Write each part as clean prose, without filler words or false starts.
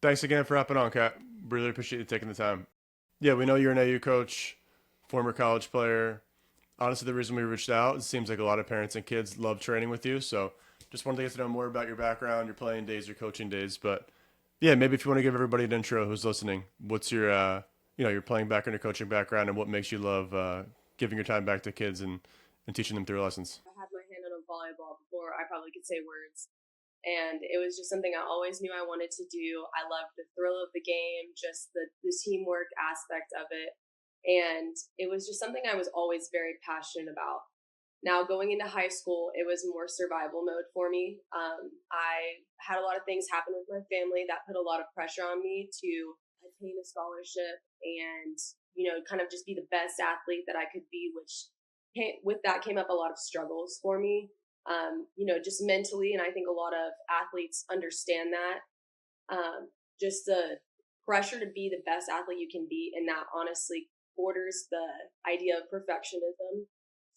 Thanks again for hopping on, Kat. Really appreciate you taking the time. Yeah, we know you're an AU coach, former college player. Honestly, the reason we reached out, it seems like a lot of parents and kids love training with you. So just wanted to get to know more about your background, your playing days, your coaching days. But yeah, maybe if you want to give everybody an intro who's listening, what's your, your playing background, your coaching background, and what makes you love giving your time back to kids and teaching them through lessons? I had my hand on a volleyball before I probably could say words. And it was just something I always knew I wanted to do. I loved the thrill of the game, just the teamwork aspect of it. And it was just something I was always very passionate about. Now, going into high school, it was more survival mode for me. I had a lot of things happen with my family that put a lot of pressure on me to attain a scholarship and, kind of just be the best athlete that I could be, which with that came up a lot of struggles for me, just mentally. And I think a lot of athletes understand that. Just the pressure to be the best athlete you can be. And that honestly borders the idea of perfectionism.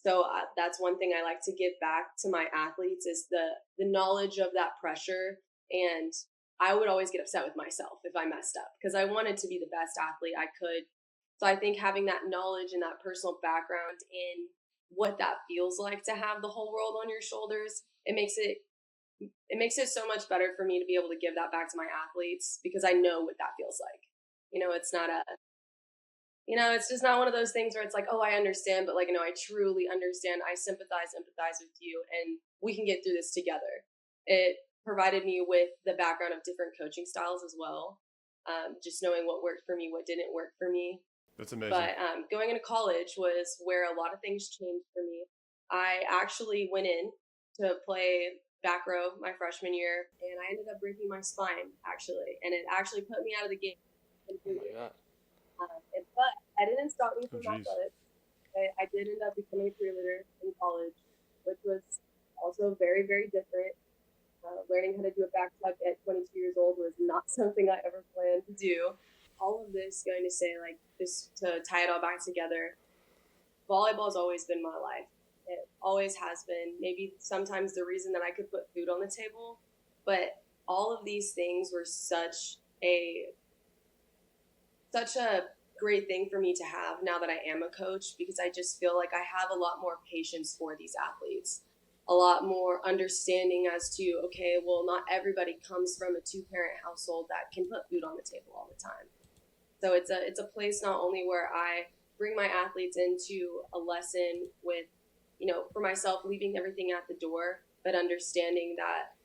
So that's one thing I like to give back to my athletes is the knowledge of that pressure. And I would always get upset with myself if I messed up because I wanted to be the best athlete I could. So I think having that knowledge and that personal background in what that feels like to have the whole world on your shoulders, it makes it so much better for me to be able to give that back to my athletes because I know what that feels like. It's not it's just not one of those things where it's like, oh, I understand, but like, no, I truly understand. I empathize with you, and we can get through this together. It provided me with the background of different coaching styles as well. Just knowing what worked for me, what didn't work for me. That's amazing. But going into college was where a lot of things changed for me. I actually went in to play back row my freshman year, and I ended up breaking my spine, actually. And it actually put me out of the game Oh my completely. god. But it didn't stop me Oh, from geez. athletics. I did end up becoming a cheerleader in college, which was also very, very different. Learning how to do a back tuck at 22 years old was not something I ever planned to do. All of this going to say, like, just to tie it all back together, volleyball has always been my life. It always has been. Maybe sometimes the reason that I could put food on the table, but all of these things were a such a great thing for me to have now that I am a coach because I just feel like I have a lot more patience for these athletes, a lot more understanding as to, okay, well, not everybody comes from a two-parent household that can put food on the table all the time. So it's a place not only where I bring my athletes into a lesson with, for myself leaving everything at the door, but understanding that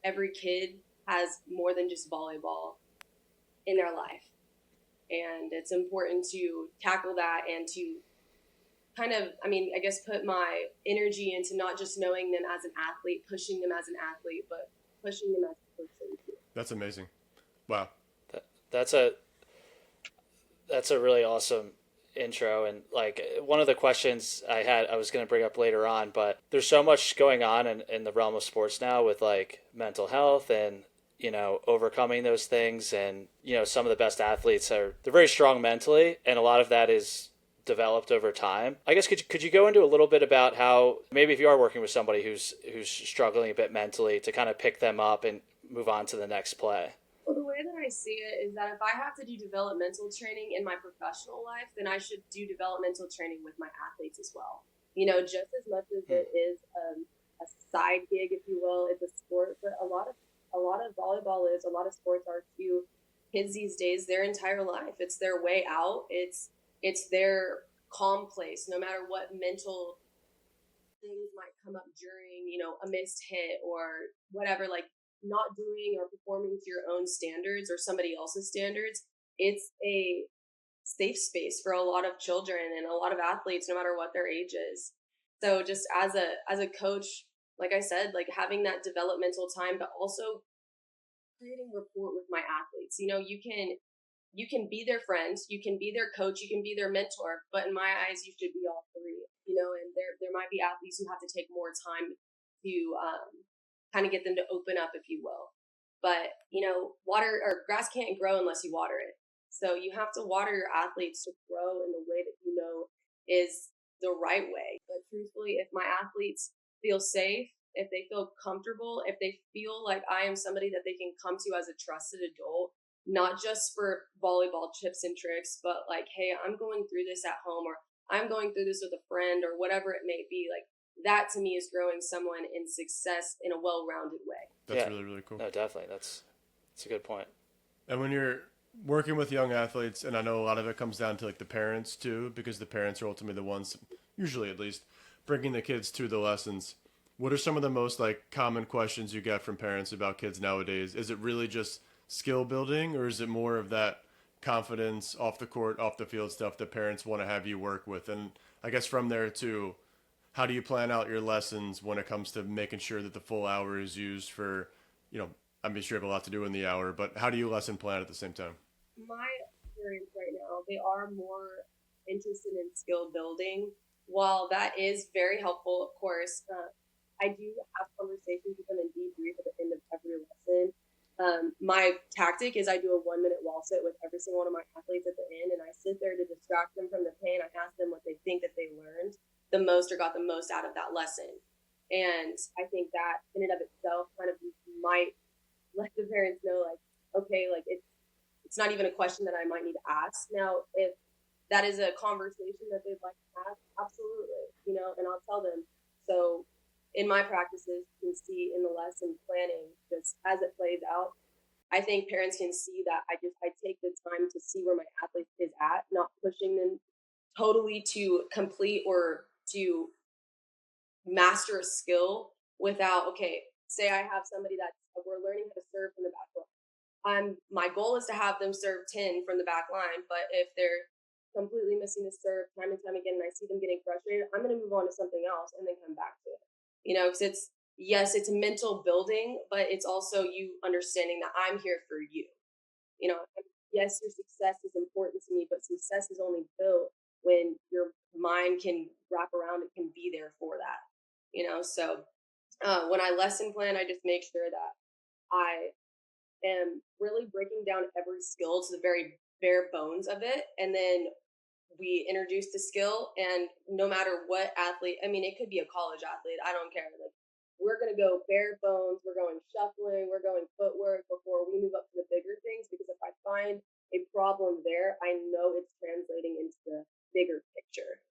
every kid has more than just volleyball in their life. And it's important to tackle that and to kind of, I guess, put my energy into not just knowing them as an athlete, pushing them as an athlete, but pushing them as a person too. That's amazing. Wow. That, that's a that's a really awesome intro, and like one of the questions I was going to bring up later on, but there's so much going on in the realm of sports now with like mental health and overcoming those things, and some of the best athletes they're very strong mentally, and a lot of that is developed over time. I guess could you go into a little bit about how maybe if you are working with somebody who's struggling a bit mentally to kind of pick them up and move on to the next play? Well, the way that I see it is that if I have to do developmental training in my professional life, then I should do developmental training with my athletes as well. Just as much as Hmm. it is a side gig, if you will, it's a sport, but a lot of volleyball is a lot of sports are too. Kids these days, their entire life, it's their way out. It's their calm place, no matter what mental things might come up during, a missed hit or whatever, like not doing or performing to your own standards or somebody else's standards. It's a safe space for a lot of children and a lot of athletes, no matter what their age is. So just as a coach, like I said, like having that developmental time, but also creating rapport with my athletes. You can be their friend, you can be their coach, you can be their mentor, but in my eyes, you should be all three. And there might be athletes who have to take more time to kind of get them to open up, if you will. But water or grass can't grow unless you water it. So you have to water your athletes to grow in the way that is the right way. But truthfully, if my athletes feel safe, if they feel comfortable, if they feel like I am somebody that they can come to as a trusted adult not just for volleyball tips and tricks, but like, hey, I'm going through this at home, or I'm going through this with a friend, or whatever it may be. Like, that to me is growing someone in success in a well-rounded way. That's really, really cool. No, definitely. That's a good point. And when you're working with young athletes, and I know a lot of it comes down to like the parents too, because the parents are ultimately the ones, usually at least, bringing the kids to the lessons. What are some of the most like common questions you get from parents about kids nowadays? Is it really just skill building, or is it more of that confidence off the court, off the field stuff that parents want to have you work with? And I guess from there too, how do you plan out your lessons when it comes to making sure that the full hour is used for, I'm sure you have a lot to do in the hour, but how do you lesson plan at the same time? My experience right now, they are more interested in skill building. While that is very helpful, of course, I do have conversations with them and debrief at the end of every lesson. My tactic is I do a 1-minute wall sit with every single one of my athletes at the end, and I sit there to distract them from the pain. I ask them what they think that they learned the most or got the most out of that lesson. And I think that in and of itself kind of might let the parents know, like, okay, like it's not even a question that I might need to ask. Now, if that is a conversation that they'd like to have, absolutely, and I'll tell them. So in my practices, you can see in the lesson planning, just as it plays out, I think parents can see that I take the time to see where my athlete is at, not pushing them totally to complete or to master a skill without, okay, say I have somebody that we're learning how to serve from the back line. My goal is to have them serve 10 from the back line, but if they're completely missing the serve time and time again and I see them getting frustrated, I'm going to move on to something else and then come back to it. Because it's mental building, but it's also you understanding that I'm here for you. Yes, your success is important to me, but success is only built when your mind can wrap around it, can be there for that. So when I lesson plan, I just make sure that I am really breaking down every skill to the very bare bones of it. And then we introduce the skill, and no matter what athlete, it could be a college athlete, I don't care. Like, we're going to go bare bones, we're going shuffling, we're going footwork before we move up to the bigger things, because if I find a problem there, I know it's translating into the bigger picture.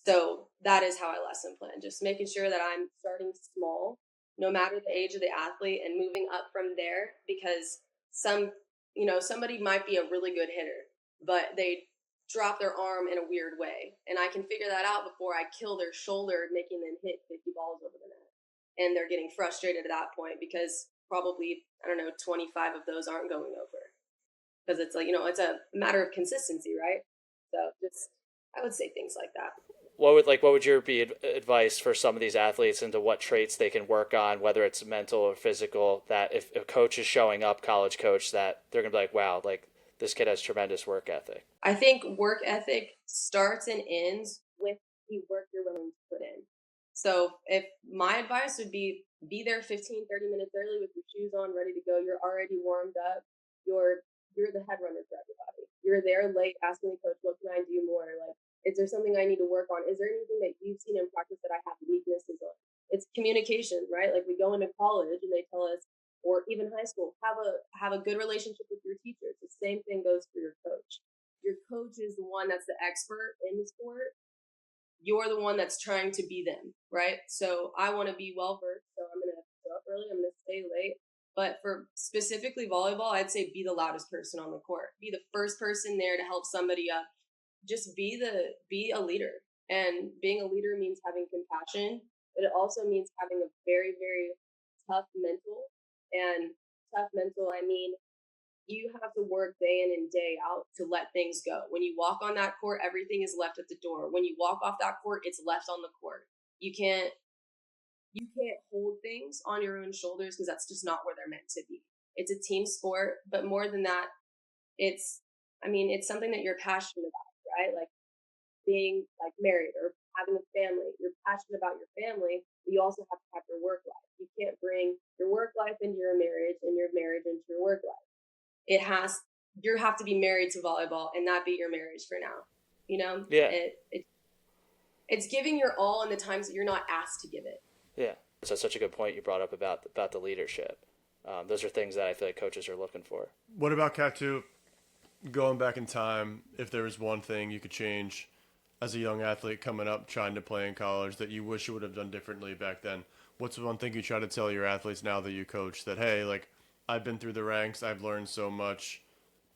So that is how I lesson plan, just making sure that I'm starting small, no matter the age of the athlete, and moving up from there, because somebody might be a really good hitter, but they drop their arm in a weird way. And I can figure that out before I kill their shoulder, making them hit 50 balls over the net. And they're getting frustrated at that point because probably, 25 of those aren't going over. Because it's like, it's a matter of consistency, right? So I would say things like that. What would your advice for some of these athletes into what traits they can work on, whether it's mental or physical, that if a coach is showing up, college coach, that they're going to be like, wow, like this kid has tremendous work ethic? I think work ethic starts and ends with the work you're willing to put in. So if my advice would be there 15, 30 minutes early with your shoes on, ready to go. You're already warmed up. You're the head runner for everybody. You're there late asking the coach, what can I do more? Like, is there something I need to work on? Is there anything that you've seen in practice that I have weaknesses on? It's communication, right? Like, we go into college and they tell us, or even high school, have a good relationship with your teachers. The same thing goes for your coach. Your coach is the one that's the expert in the sport. You're the one that's trying to be them, right? So I want to be well versed, so I'm going to show up early, I'm going to stay late. But for specifically volleyball, I'd say be the loudest person on the court. Be the first person there to help somebody up. Just be a leader. And being a leader means having compassion, but it also means having a very, very tough mental. And tough mental, you have to work day in and day out to let things go. When you walk on that court, everything is left at the door. When you walk off that court, it's left on the court. You can't hold things on your own shoulders, because that's just not where they're meant to be. It's a team sport, but more than that, it's something that you're passionate about, right? Like being like married or having a family. You're passionate about your family, but you also have to have your work life. You can't bring your work life into your marriage and your marriage into your work life. You have to be married to volleyball and not be your marriage for now. Yeah. It's giving your all in the times that you're not asked to give it. Yeah. So that's such a good point you brought up about the leadership. Those are things that I feel like coaches are looking for. What about Cat 2? Going back in time, if there was one thing you could change as a young athlete coming up trying to play in college that you wish you would have done differently back then, what's the one thing you try to tell your athletes now that you coach that, hey, like, I've been through the ranks, I've learned so much,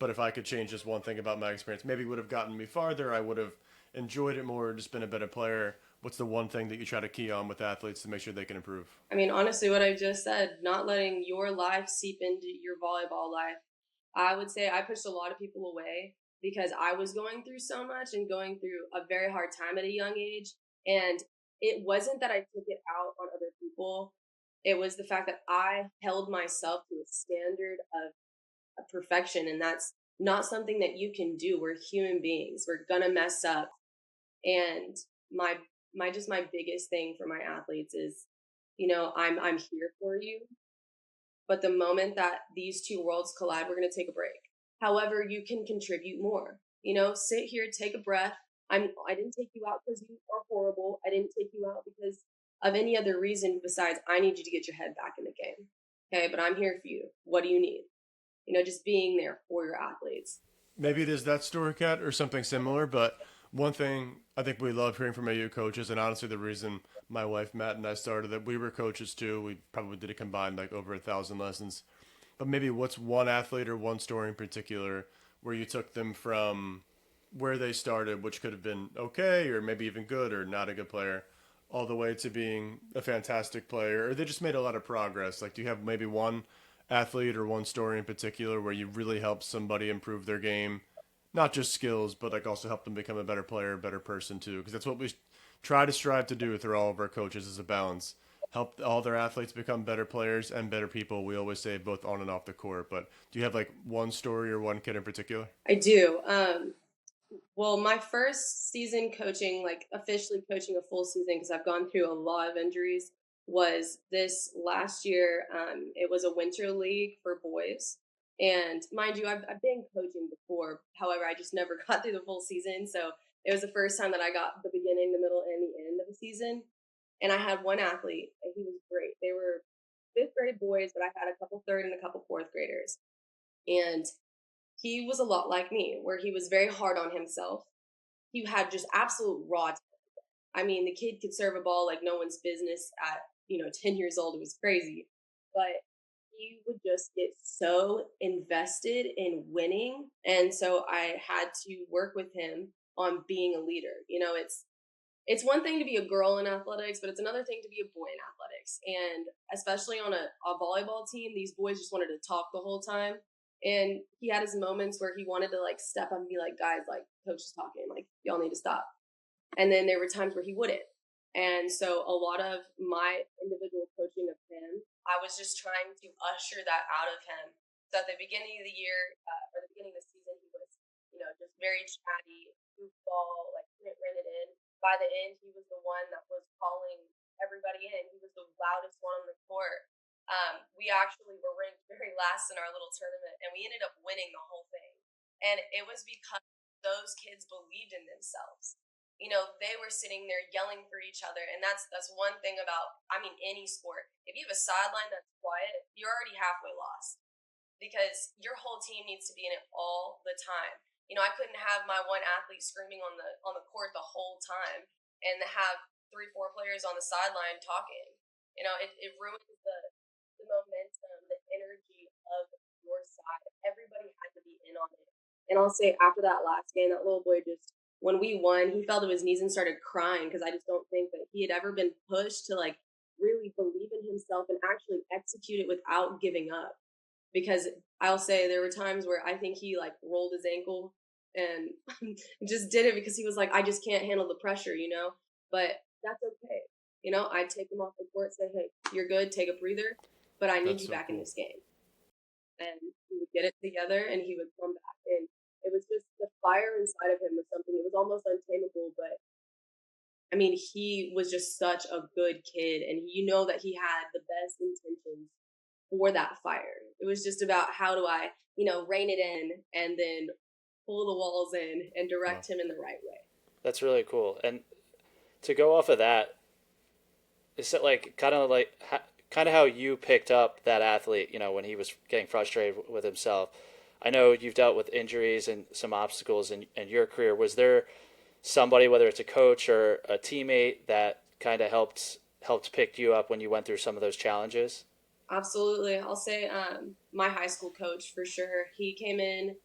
but if I could change just one thing about my experience, maybe it would have gotten me farther, I would have enjoyed it more, just been a better player. What's the one thing that you try to key on with athletes to make sure they can improve? I mean, honestly, what I just said, not letting your life seep into your volleyball life. I would say I pushed a lot of people away because I was going through so much and going through a very hard time at a young age. And it wasn't that I took it out on other people. It was the fact that I held myself to a standard of perfection. And that's not something that you can do. We're human beings. We're going to mess up. And my, my biggest thing for my athletes is, I'm here for you. But the moment that these two worlds collide, we're going to take a break. However, you can contribute more. Sit here, take a breath. I didn't take you out because you are horrible. I didn't take you out because of any other reason besides I need you to get your head back in the game. Okay, but I'm here for you. What do you need? Just being there for your athletes. Maybe it is that story, Cat, or something similar, but one thing I think we love hearing from AU coaches, and honestly, the reason my wife Matt and I started that we were coaches too. We probably did a combined like over 1,000 lessons. But maybe what's one athlete or one story in particular where you took them from where they started, which could have been okay or maybe even good or not a good player, all the way to being a fantastic player, or they just made a lot of progress. Like, do you have maybe one athlete or one story in particular where you really helped somebody improve their game, not just skills, but like also help them become a better player, a better person too? Because that's what we try to strive to do through all of our coaches is a balance. Help all their athletes become better players and better people. We always say both on and off the court. But do you have like one story or one kid in particular? I do. Well, my first season coaching, like officially coaching a full season, because I've gone through a lot of injuries, was this last year. It was a winter league for boys. And mind you, I've been coaching before. However, I just never got through the full season. So it was the first time that I got the beginning, the middle, and the end of the season. And I had one athlete, and he was great. They were fifth grade boys, but I had a couple third and a couple fourth graders. And he was a lot like me, where he was very hard on himself. He had just absolute raw talent. I mean, the kid could serve a ball like no one's business at, 10 years old. It was crazy. But he would just get so invested in winning. And so I had to work with him on being a leader. It's one thing to be a girl in athletics, but it's another thing to be a boy in athletics. And especially on a volleyball team, these boys just wanted to talk the whole time. And he had his moments where he wanted to like step up and be like, guys, like coach is talking, like y'all need to stop. And then there were times where he wouldn't. And so a lot of my individual coaching of him, I was just trying to usher that out of him. So at the beginning of the year, or the beginning of the season, he was, just very chatty, goofball, like couldn't rein it in. By the end, he was the one that was calling everybody in. He was the loudest one on the court. We actually were ranked very last in our little tournament, and we ended up winning the whole thing. And it was because those kids believed in themselves. They were sitting there yelling for each other, and that's one thing about, any sport. If you have a sideline that's quiet, you're already halfway lost because your whole team needs to be in it all the time. I couldn't have my one athlete screaming on the court the whole time and have 3-4 players on the sideline talking. It ruins the momentum, the energy of your side. Everybody had to be in on it. And I'll say after that last game, that little boy just, when we won, he fell to his knees and started crying because I just don't think that he had ever been pushed to like really believe in himself and actually execute it without giving up. Because I'll say there were times where I think he like rolled his ankle and just did it because he was like, I just can't handle the pressure, but that's okay. I'd take him off the court, say, hey, you're good, take a breather, but I need That's you so back in cool. this game. And he would get it together and he would come back. And it was just the fire inside of him was something, it was almost untamable, but he was just such a good kid. And that he had the best intentions for that fire. It was just about how do I, rein it in and then pull the walls in and Wow. direct him in the right way. That's really cool. And to go off of that, is it like kind of like kind of how you picked up that athlete, you know, when he was getting frustrated with himself. I know you've dealt with injuries and some obstacles in your career. Was there somebody, whether it's a coach or a teammate, that kind of helped pick you up when you went through some of those challenges? Absolutely. I'll say my high school coach for sure. He came in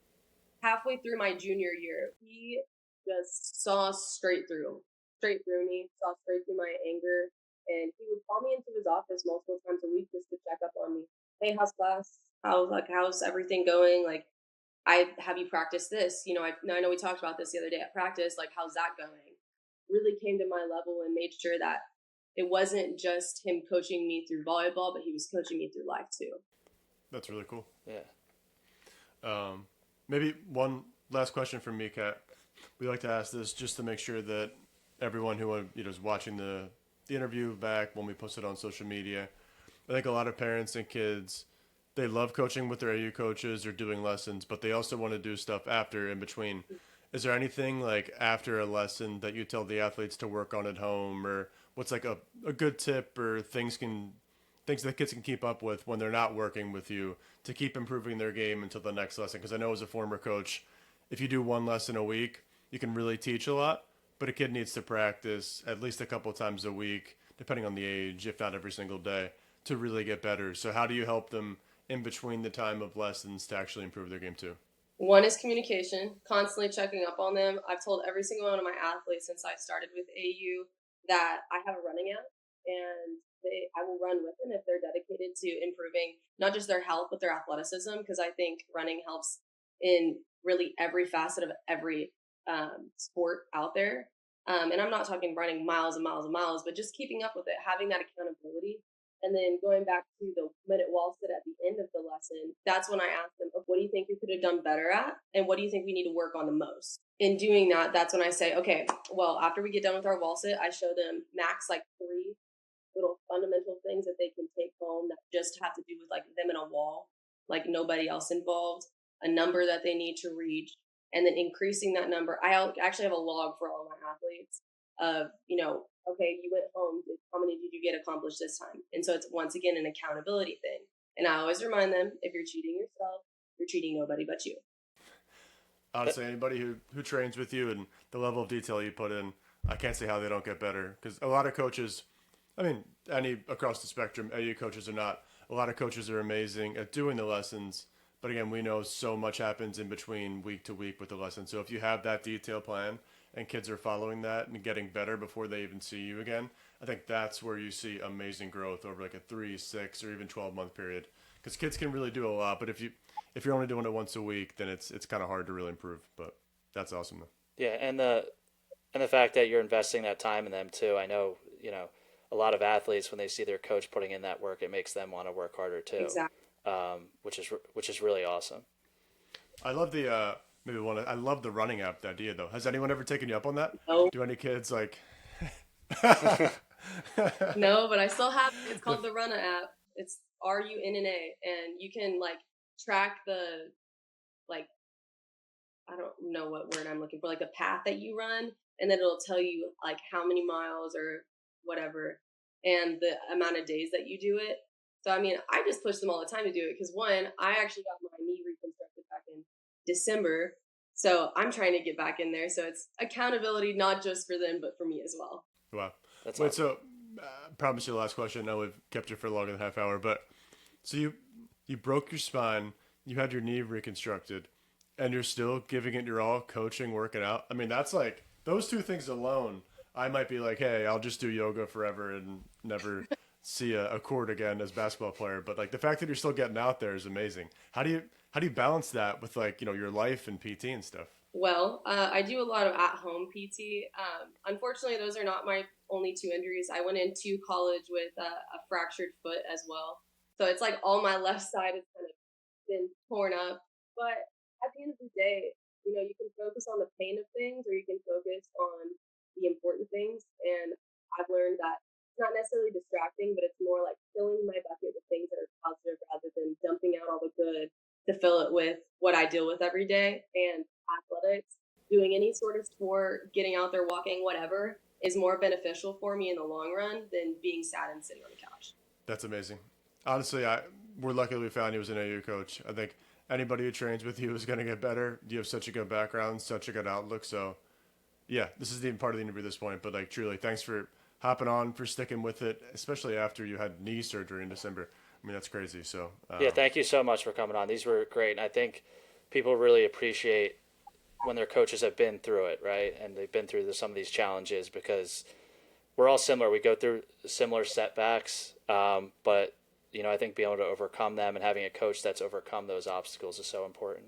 halfway through my junior year. He just saw straight through me, saw straight through my anger. And he would call me into his office multiple times a week just to check up on me. Hey, how's class? How's everything going? Like, I have you practice this. You know, I know we talked about this the other day at practice. Like, how's that going? Really came to my level and made sure that it wasn't just him coaching me through volleyball, but he was coaching me through life too. That's really cool. Yeah. Maybe one last question from me, Kat. We like to ask this just to make sure that everyone who is watching the interview back when we post it on social media. I think a lot of parents and kids, they love coaching with their AU coaches or doing lessons, but they also want to do stuff after in between. Is there anything like after a lesson that you tell the athletes to work on at home, or what's like a good tip or things that kids can keep up with when they're not working with you to keep improving their game until the next lesson? Because I know as a former coach, if you do one lesson a week, you can really teach a lot, but a kid needs to practice at least a couple of times a week, depending on the age, if not every single day, to really get better. So how do you help them in between the time of lessons to actually improve their game too? One is communication, constantly checking up on them. I've told every single one of my athletes since I started with AU that I have a running app and I will run with them if they're dedicated to improving not just their health, but their athleticism, because I think running helps in really every facet of every sport out there. And I'm not talking running miles and miles and miles, but just keeping up with it, having that accountability. And then going back to the minute wall sit at the end of the lesson, that's when I ask them, "Oh, what do you think you could have done better at? And what do you think we need to work on the most?" In doing that, that's when I say, okay, well, after we get done with our wall sit, I show them max like 3 little fundamental things that they can take home that just have to do with like them in a wall, like nobody else involved, a number that they need to reach, and then increasing that number. I actually have a log for all of my athletes of, okay, you went home, how many did you get accomplished this time? And so it's once again an accountability thing. And I always remind them, if you're cheating yourself, you're cheating nobody but you. Honestly, anybody who trains with you and the level of detail you put in, I can't see how they don't get better. Because a lot of coaches, I mean, any across the spectrum, AU coaches are not. A lot of coaches are amazing at doing the lessons, but again, we know so much happens in between week to week with the lesson. So if you have that detailed plan and kids are following that and getting better before they even see you again, I think that's where you see amazing growth over like a 3, 6, or even 12-month period. Because kids can really do a lot, but if you're only doing it once a week, then it's kind of hard to really improve. But that's awesome though. Yeah, and the fact that you're investing that time in them too. I know, a lot of athletes when they see their coach putting in that work, it makes them want to work harder too. Exactly. Which is really awesome. I love the maybe one. I love the running app idea though. Has anyone ever taken you up on that? No, Do any kids like? no, but I still have it. It's called the Runna app. It's RUNNA, and you can like track the like I don't know what word I'm looking for, like the path that you run, and then it'll tell you like how many miles or whatever, and the amount of days that you do it. So I mean, I just push them all the time to do it because one, I actually got my knee reconstructed back in December, so I'm trying to get back in there. So it's accountability not just for them but for me as well. Wow. That's Wait. awesome. So, I promise you the last question. I know we've kept you for longer than a half hour, but so you broke your spine, you had your knee reconstructed, and you're still giving it your all, coaching, working out. I mean, that's like those two things alone. I might be like, hey, I'll just do yoga forever and never see a court again as a basketball player. But like the fact that you're still getting out there is amazing. How do you balance that with like your life and PT and stuff? Well, I do a lot of at-home PT. Unfortunately, those are not my only 2 injuries. I went into college with a fractured foot as well, so it's like all my left side has kind of been torn up. But at the end of the day, you can focus on the pain of things, or you can focus on the important things. And I've learned that it's not necessarily distracting, but it's more like filling my bucket with things that are positive rather than dumping out all the good to fill it with what I deal with every day. And athletics, doing any sort of sport, getting out there, walking, whatever, is more beneficial for me in the long run than being sad and sitting on the couch. That's amazing. Honestly, we're lucky that we found you as an AU coach. I think anybody who trains with you is going to get better. You have such a good background, such a good outlook. So, yeah, this isn't even part of the interview at this point, but like truly, thanks for hopping on, for sticking with it, especially after you had knee surgery in December. I mean, that's crazy. So, Yeah, thank you so much for coming on. These were great, and I think people really appreciate when their coaches have been through it, right? And they've been through some of these challenges because we're all similar. We go through similar setbacks, but I think being able to overcome them and having a coach that's overcome those obstacles is so important.